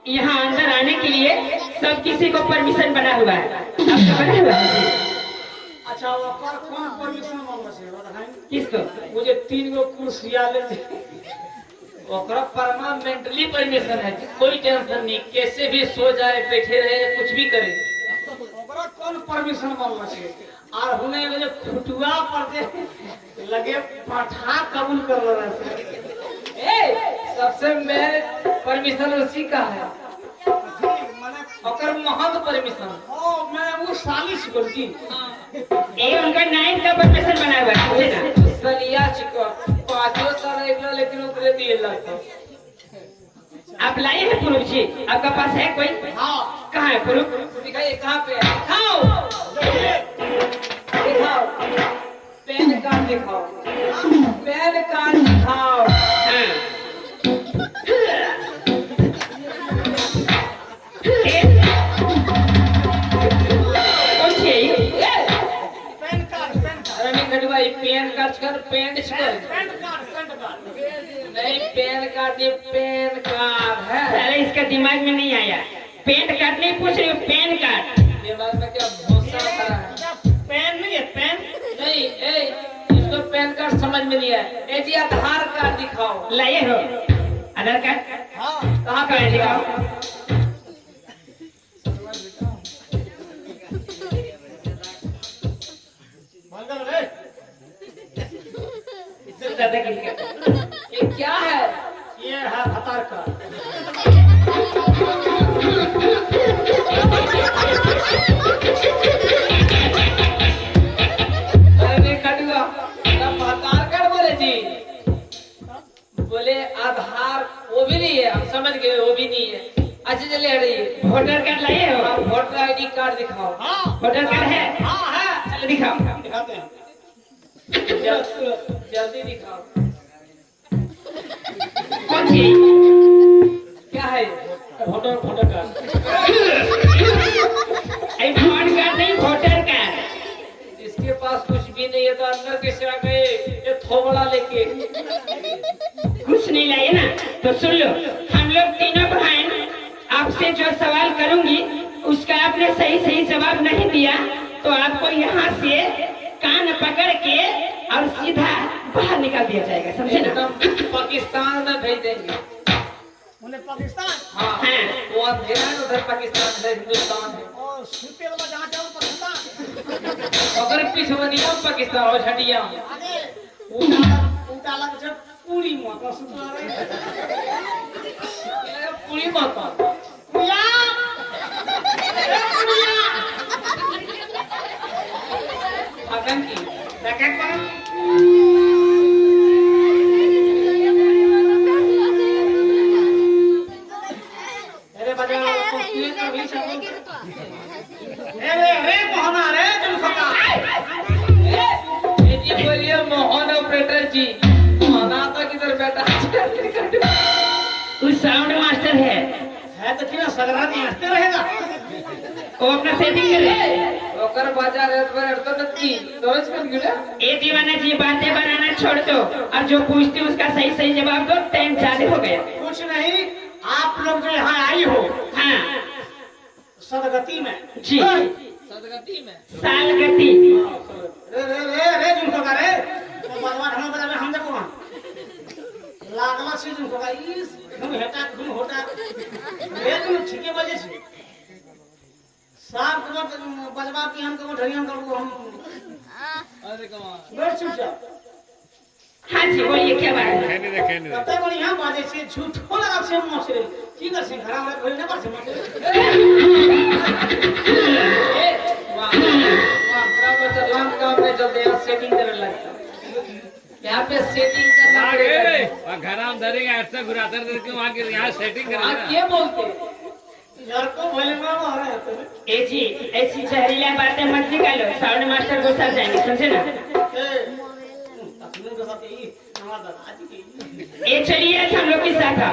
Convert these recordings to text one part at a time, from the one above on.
यहाँ अंदर आने के लिए सब किसी को परमिशन बना हुआ है। आपका बना हुआ है? अच्छा ओकर कौन परमिशन मांगो छे बताई? किसको? मुझे 3 गो कुर्सिया ले ओकरा परमानेंटली परमिशन है, कोई टेंशन नहीं, कैसे भी सो जाए, बैठे रहे, कुछ भी करे। ओकरा कौन परमिशन मांगो छे? और हुने जो खुटुआ पर जे लगे पाठा कबूल कर रहा है। ए सबसे मेन परमिशन उसी का है, माने ओकर महंग परमिशन। ओ मैं वो सालिश बोलती। ये उनका 9 का परमिशन बना हुआ है, समझे ना? सलिया चिको 5 साल एकला, लेकिन उतरे दिए लगता। आप लाए हैं प्रूफ जी? आपका पास है कोई? हाँ कहाँ है प्रूफ? दिखाइए कहाँ पे है, दिखाओ दिखाओ, पैन कार्ड दिखाओ, पैन कार्ड दिखाओ। हाँ। पैन कार्ड अरे खड़वाई पैन कार्ड कर, पैंट कर पैन कार्ड नहीं, पैन कार्ड ये पैन कार्ड है। साले इसका दिमाग में नहीं आया। पेंट कार्ड नहीं पूछ रही हूँ, पैन कार्ड। दिमाग में क्या भूसा भरा है? पेन नहीं है पेन। नहीं ए इसको पैन कार्ड समझ में नहीं है। ए जी आधार कार्ड दिखाओ। लाए हो आधार कार्ड? हाँ कहाँ का है दिखाओ? मंगल रे इससे ज्यादा किसका? ये क्या है? ये है आधार कार्ड। अरे खड़ुआ तब आधार कार्ड बोले जी, बोले आधार वो भी नहीं है, हम समझ गए वो भी नहीं है। अच्छा चले हटिए, वोटर कार्ड लाए हो? आप वोटर आईडी कार्ड दिखाओ। हाँ वोटर कार्ड है? हाँ है चलो दिखाओ। दिखाते हैं। जल्दी दिखाओ। कौन सी? क्या है? Voter card. I vote card नहीं, वोटर कार्ड। इसके पास कुछ भी नहीं है तो अंदर कैसे आ गए ये थोबड़ा लेके? कुछ नहीं लाए ना तो सुन लो, हम लोग तीनों बहन आपसे जो सवाल करूंगी उसका आपने सही सही जवाब नहीं दिया तो आपको यहाँ से कान पकड़ के और सीधा बाहर निकाल दिया जाएगा, समझे ना? एकदम पाकिस्तान में भेज देंगे। उन्हें पाकिस्तान हाँ हाँ। वो अंधेरा है, उधर पाकिस्तान है, हिंदुस्तान है। और सुते वाला जहाँ जाओ पाकिस्तान। अगर पिछवनिया पाकिस्तान और हटिया आगे उल्टा लग जब पूरी माता सुता रही। पूरी माता पूजा अगन की पैकेट पर अरे बजा ये तो भी सब रे मोहना रे तुम खका जी बोलिए मोहन ऑपरेटर जी, मोहना तो किधर बैठा उस साउंड मास्टर है, तो क्यों सगरा नहीं हंसते रहेगा। वो अपना सेटिंग कर रहे हैं। ओकर बाजार है पर तो नक्की रोज कर गिरा। ए दीवाना जी बातें बनाना छोड़ दो और जो पूछती उसका सही सही जवाब दो, टाइम चालू हो गया। कुछ नहीं, आप लोग जो यहाँ आई हो हाँ सदगति में जी, सदगति में साल गति। रे रे रे रे तुम खका रे तो भगवान हम बजावे हम देखो वहाँ लागला से तुम खका इस तुम हेटा तुम होटा रे तुम ठीके बजे से साफ कमर बजवा की हम कमर ढरिया करो हम। अरे कमाल बैठ चुपचाप। हाँ जी बोलिए क्या बात है? कते बढ़िया बाजे से झूठो लगा से मोसरे की कर से घरा में कोई ना कर से मोसरे। वाह वाह बराबर चलान काम में जल्दी यहाँ सेटिंग करने लगता। यहाँ पे सेटिंग करना पड़ेगा। घराम धरेगा ऐसा घुरातर दे के वहाँ के यहाँ सेटिंग आप करेगा। ये बोलते यार को भले में आ रहा है तो ए जी ऐसी जहरीला बातें मत निकालो, साउंड मास्टर गुस्सा जाएंगे, समझे ना? अपने के साथ यही हमारा दादा जी के ए चलिए आज हम लोग की शाखा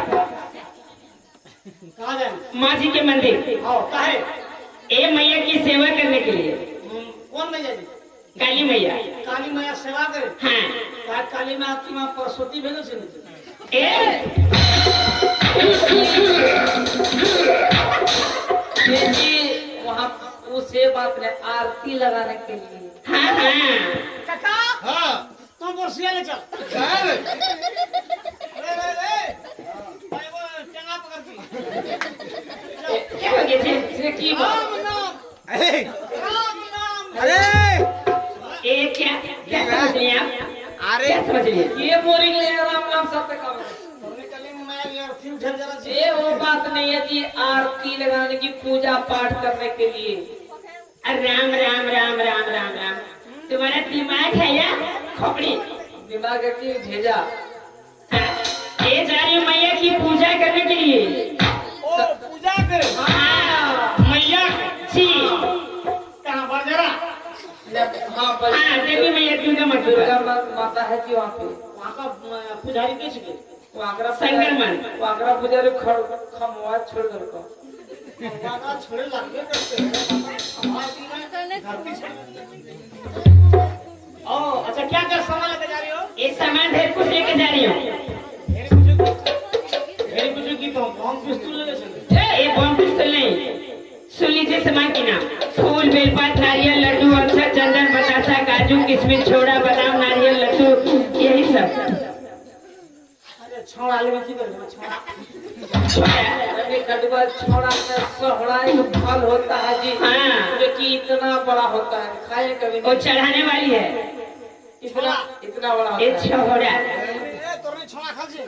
कहाँ जाए माँ जी के मंदिर, आओ काहे ए मैया की सेवा करने के लिए। कौन मैया जी? काली मैया। काली मैया सेवा करे। हाँ क्या काली में आपकी माँ सरस्वती भेजो से ए आरती लगाने के लिए। हाँ हाँ काका हाँ तुम बोरसिया ले चल। चल रे भाई वो टेंगा पकड़ के। क्या हो गया जी? इसने की बात राम नाम अरे राम नाम। अरे ये क्या क्या समझ लिए आप? अरे क्या समझ लिए? ये बोरिंग ले राम नाम सत्य काम है। निकली मैं यार फिर उधर जरा से। ये वो बात नहीं है जी, आरती लगाने की पूजा पाठ करने के लिए। अरे राम राम राम राम राम राम, तुम्हारा दिमाग है या खोपड़ी? दिमाग की भेजा। हाँ, ये जा रही हूँ मैया की पूजा करने के लिए। ओ पूजा करे। हाँ मैया जी कहाँ पर जरा हाँ बस हाँ, देवी मैया दुर्गा माँ दुर्गा माता है जी वहाँ पे। वहाँ का पुजारी कैसे गए? वाकरा संगरमन। वाकरा पुजारी खमवा छोड़ कर को। माता छोड़े लगते करते हैं हमारे में धरती छोड़। ओ अच्छा क्या क्या सामान लेके जा रही हो? ये सामान ढेर कुछ लेके जा रही हूँ। मेरी कुछ की तो बम पिस्तौल ले चले। ये बम पिस्तौल नहीं, सुन लीजिए सामान के नाम: फूल, बेलपात, नारियल, लड्डू, अक्षत, चंदन, बतासा, काजू, किशमिश, छोड़ा, बादाम, नारियल, लड्डू, यही सब। अरे छोड़ा ले की कर छोड़ा। अरे कटवा छोड़ा में सोहड़ा एक फल होता है जी। हाँ। जो कि इतना बड़ा होता है, खाए कभी वो नहीं। चढ़ाने वाली है। इतना इतना बड़ा ये होता है। छोड़ा। ए तोरे छोड़ा खा छी।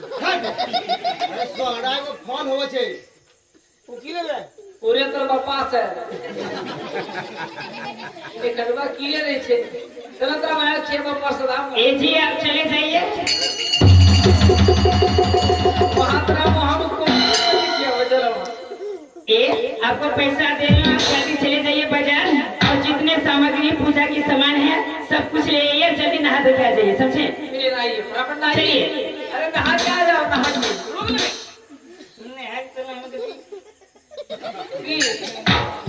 अरे सोहरा को फोन होवे छे ओ की ले रे? पूरे तो पास है। ये कटवा किए रहे छे। चलो तो मैं खेत में परसदाम। ये जी आप चले जाइए। महात्मा मोहम्मद को किया वजह ये आपको पैसा दे रही हूँ, आप जल्दी चले जाइए बाजार और जितने सामग्री पूजा की सामान है सब कुछ ले आइए, जल्दी नहा धो के आ जाइए, समझे? मेरे आइए फटाफट ना चलिए। अरे नहा के आ जाओ, नहा के। रुक ले। ने है चले हम के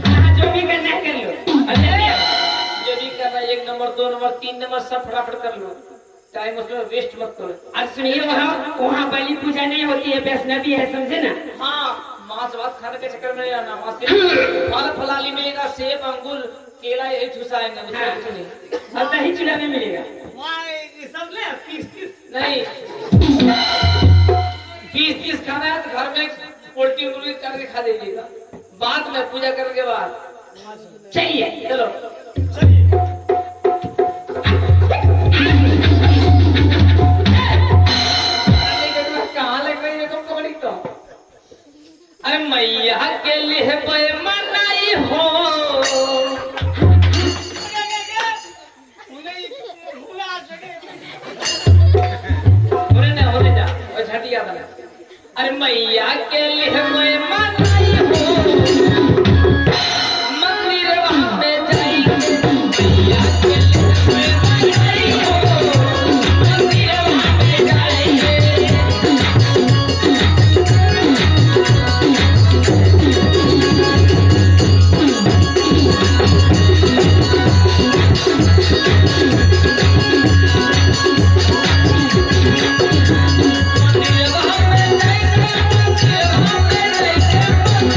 हाँ जो भी करना है कर लो और चलिए। जो भी करना है 1 नंबर 2 नंबर 3 नंबर सब फटाफट कर लो, टाइम उसमें वेस्ट मत करो। और सुनिए, वहाँ बलि पूजा नहीं होती है, वैष्णवी है, समझे ना? हाँ, मांस भात खाने के चक्कर में आना, मांस के फल फलाली मिलेगा, सेब अंगूर केला यही ठुसाएंगे, कुछ नहीं। और दही चूड़ा भी मिलेगा। वहां ये सब ले 30 नहीं 20-30 खाना है तो घर में पोल्ट्री मुर्गी करके खा लीजिएगा, बाद में पूजा करने के बाद। चलिए चलो चलिए। कहाँ लग रही है तुमको बड़ी तो? अरे मैया के लिए मनाई हो। होने जा और झटिया बना। अरे मैया के लिए मनाई हो, मंदिर वहाँ पे जाएंगे। मैया के लिए मनाई हो, मंदिर वहाँ पे जाएंगे। मंदिर वहाँ पे जाएंगे, मंदिर वहाँ पे जाएंगे।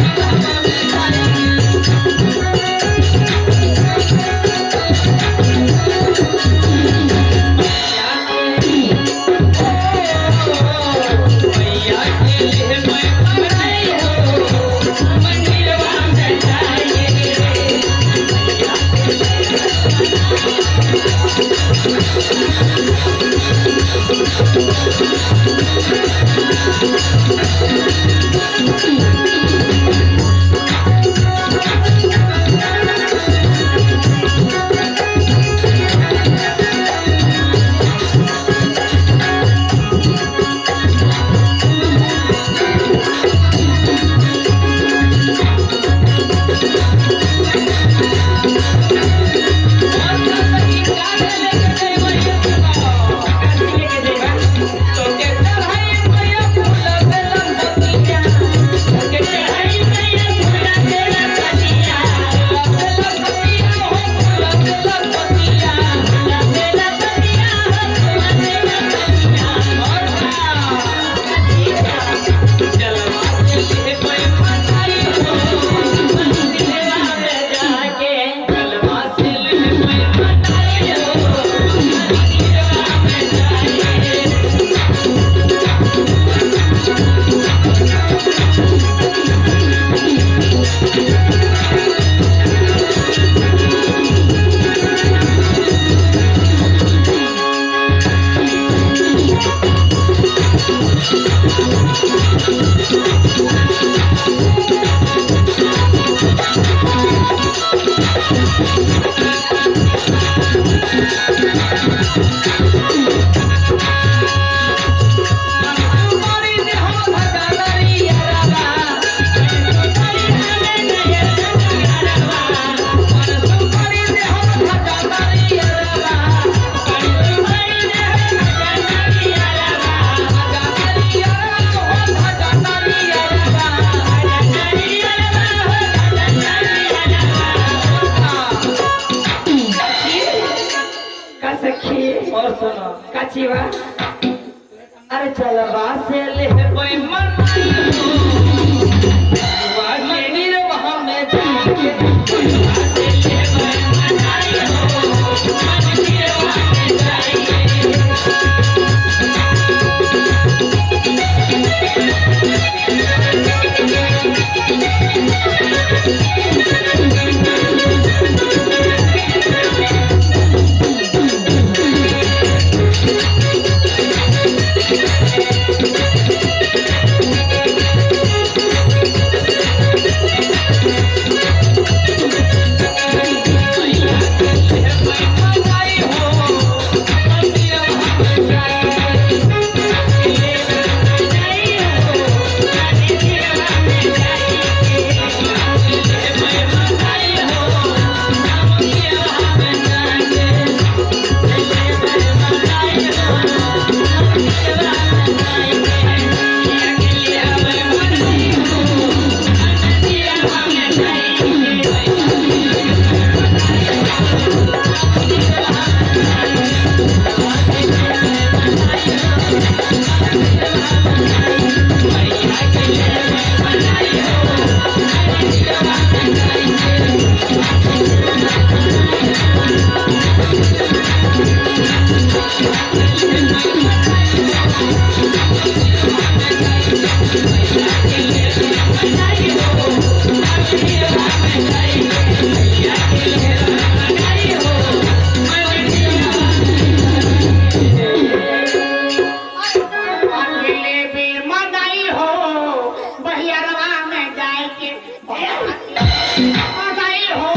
गई हो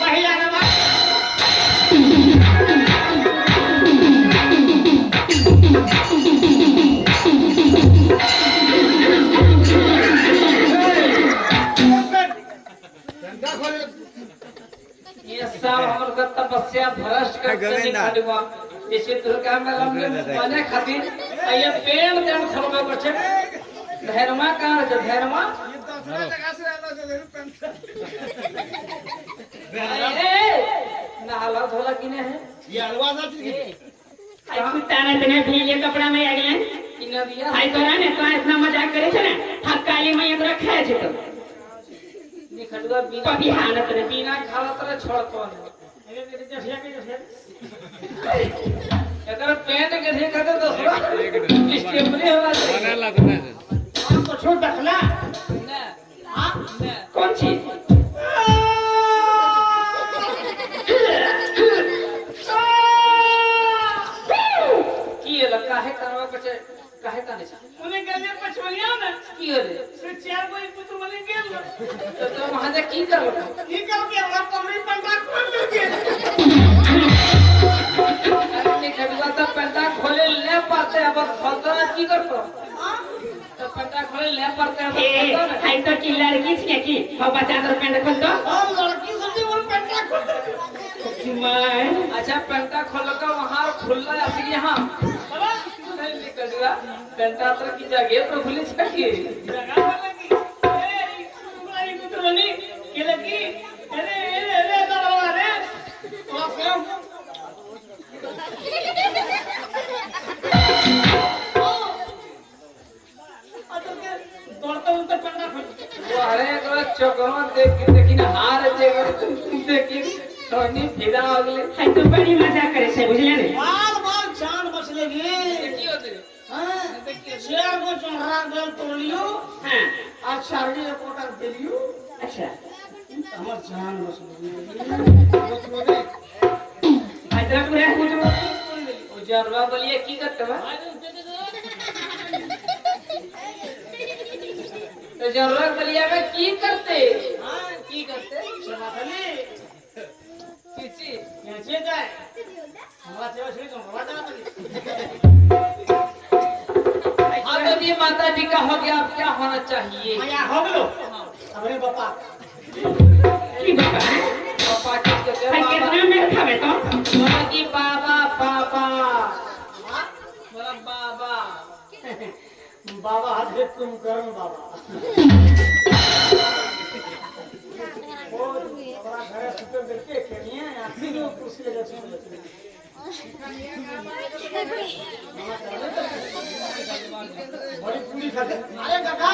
महिला नवाज ये सब हमर का तपस्या भ्रष्ट करके निकालवा जैसे दुर्गा मेला में बने खातिर ये पेड़ देन खरबे बचे धैर्मा कहां है धैर्मा नहाला धोला किने है ये अलवा सा चीज आई कुत्ता ने तने भी ये कपड़ा में आ गए किने दिया आई तोरा ने तो इतना मजाक करे छे ना हम काली मैया तोरा खाए छे तो निखटवा बिना कभी हालत ने बिना खाला तरह छोड़ कौन अगर पेंट के ढे कर दो स्टेपले होला बनाला तो नहीं हमको छोड़ दखला ना हां कौन चीज की है लगा है करवा कुछ काहे का नहीं उन्हें गले पछोलिया ना की हो रे से चार कोई पुत्र मले गेल तो वहां जा की करो की कर के हमरा कमरी पंडा खोल दे निखटवा तो पेंटा खोले ले पाते अब खोलता की करतो तो पेंटा खोले ले पाते अब ए आई तो की लड़की छे की हो बच्चा तो पेंट खोल दो और लड़की सब वो पंडा खोल दे मैं अच्छा पेंटा खोल का वहां खुला है यहां निखटवा पेंटा तो की जगह पर खुली छे की जगह वाला की ए तुम्हारी पुत्र बनी के लगी अरे दरवा रे ओ क्यों दौड़ता उनका पंडा खोल वो अरे एकरा चक्रों देखिन हार देखिन सोनी फिदा हो गले आई तो बड़ी मजाक करे छे बुझले ने बाल बाल जान बचलेगी की होते हां शेर को चोरा गल तोड़ियो हां आज चारडी रिपोर्टर देलियो अच्छा हमर जान बचलेगी आई तो पूरा कुछ उजरवा बोलिए की करते बा तो जरूरत बोलिए में की करते हां की करते समाधली किसी कैसे जाए हमरा सेवा श्री तो हमरा जाना अब ये माता जी का हो गया अब क्या होना चाहिए मैया हो गलो अरे पापा की बाबा पापा के आई कितना में खावे तो बोला कि बाबा पापा बोला बाबा बाबा हाथ में तुम करो बाबा बहुत बड़ा घर सुपर करके खेलिए आखिर में कुर्सी लगा सुन बड़ी पूरी खाते अरे काका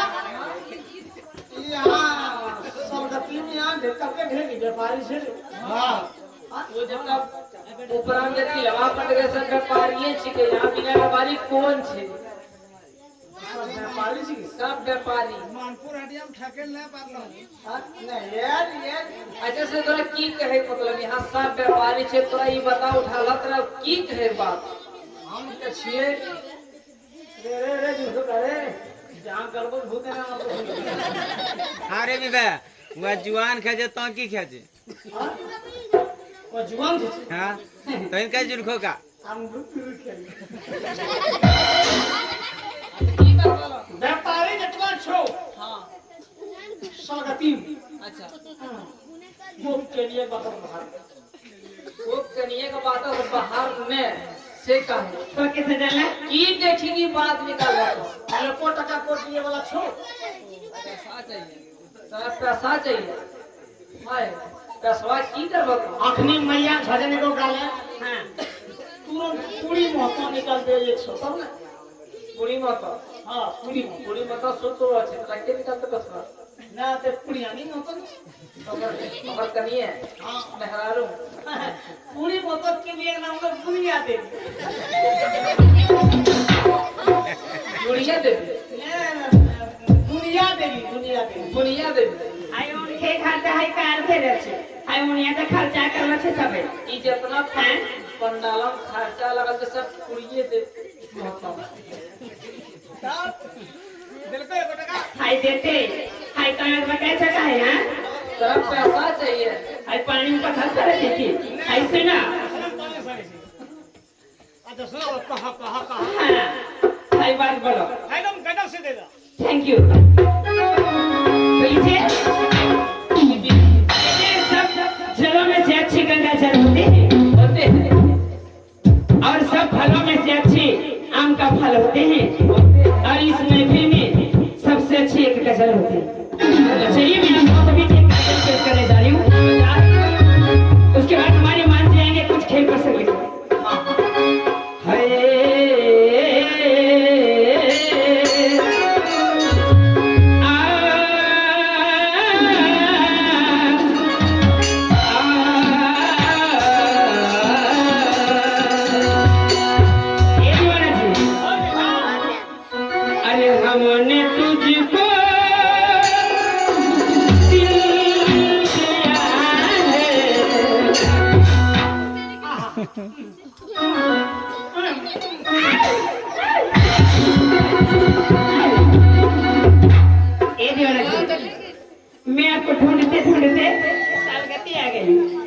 यहाँ सब गति में यहाँ ढेर करके ढेर व्यापारी से हां वो जब तक उपरांत जति लवा पट गए सब व्यापारी छिके यहाँ बिना व्यापारी कौन छे व्यापारी से सब व्यापारी मानपुर हटिया में ठकेल ना पारलो नहीं यार अच्छा से तोरा की कहे मतलब यहाँ सब व्यापारी छे तोरा ई बता उठाला तोरा की कहे बात हम के छिए रे जो करे जहां गड़बड़ भूत है ना अरे बीबा वो जुआन खेजे तो की खेजे वो जुआन थे हां तो इनका जुरखो का हम गुरु खेल की करवाला व्यापारी जतवा छो हां स्वागती अच्छा वो के लिए बात बाहर वो कनिए का बात है बाहर में से कहे तो कैसे जानला की देखेगी बात निकाल तो अरे को टका को दिए वाला छो पैसा चाहिए तोरा पैसा चाहिए हाय पैसा की करबो अखनी मैया भजन को गाले हां तुरंत पूरी महत्व निकाल दे 100 तब ना पूरी मत हां पूरी मत सो तो अच्छे रखे निकालते पैसा ना ते पूरी आनी महत्व अगर कनिए हां मेहरारू पूरी महत्व के लिए नाम लोग दुनिया दे गुड़िया दे दुनिया देवी गुड़िया दे आई उनके खाता है कार फेरे छे आई उनिया तो खर्चा करवा छे सबे ई जितना पंडालम खर्चा लगल के सब कुड़िए दे आई देते हाय कागज में कैसे का है हाँ तेरा पैसा चाहिए। हाय पानी में पत्थर सारे देखी ऐसे ना अच्छा सुनो कहा हाँ हाय बात बोलो एकदम गजब से दे दो। थैंक यू तो ये सब जलों में से अच्छी गंगा जल होती है होते हैं और सब फलों में से अच्छे आम का फल होते हैं और इस महफिल में सबसे अच्छी एक गजल होती है। चलिए मैं आपको भी एक गजल पेश करने जा रही हूँ, उसके बाद हमारे मान जाएंगे कुछ खेल कर सकते हमने तुझको दिल दिया है। मैं आपको ढूंढते ढूंढते सालगति आ गई।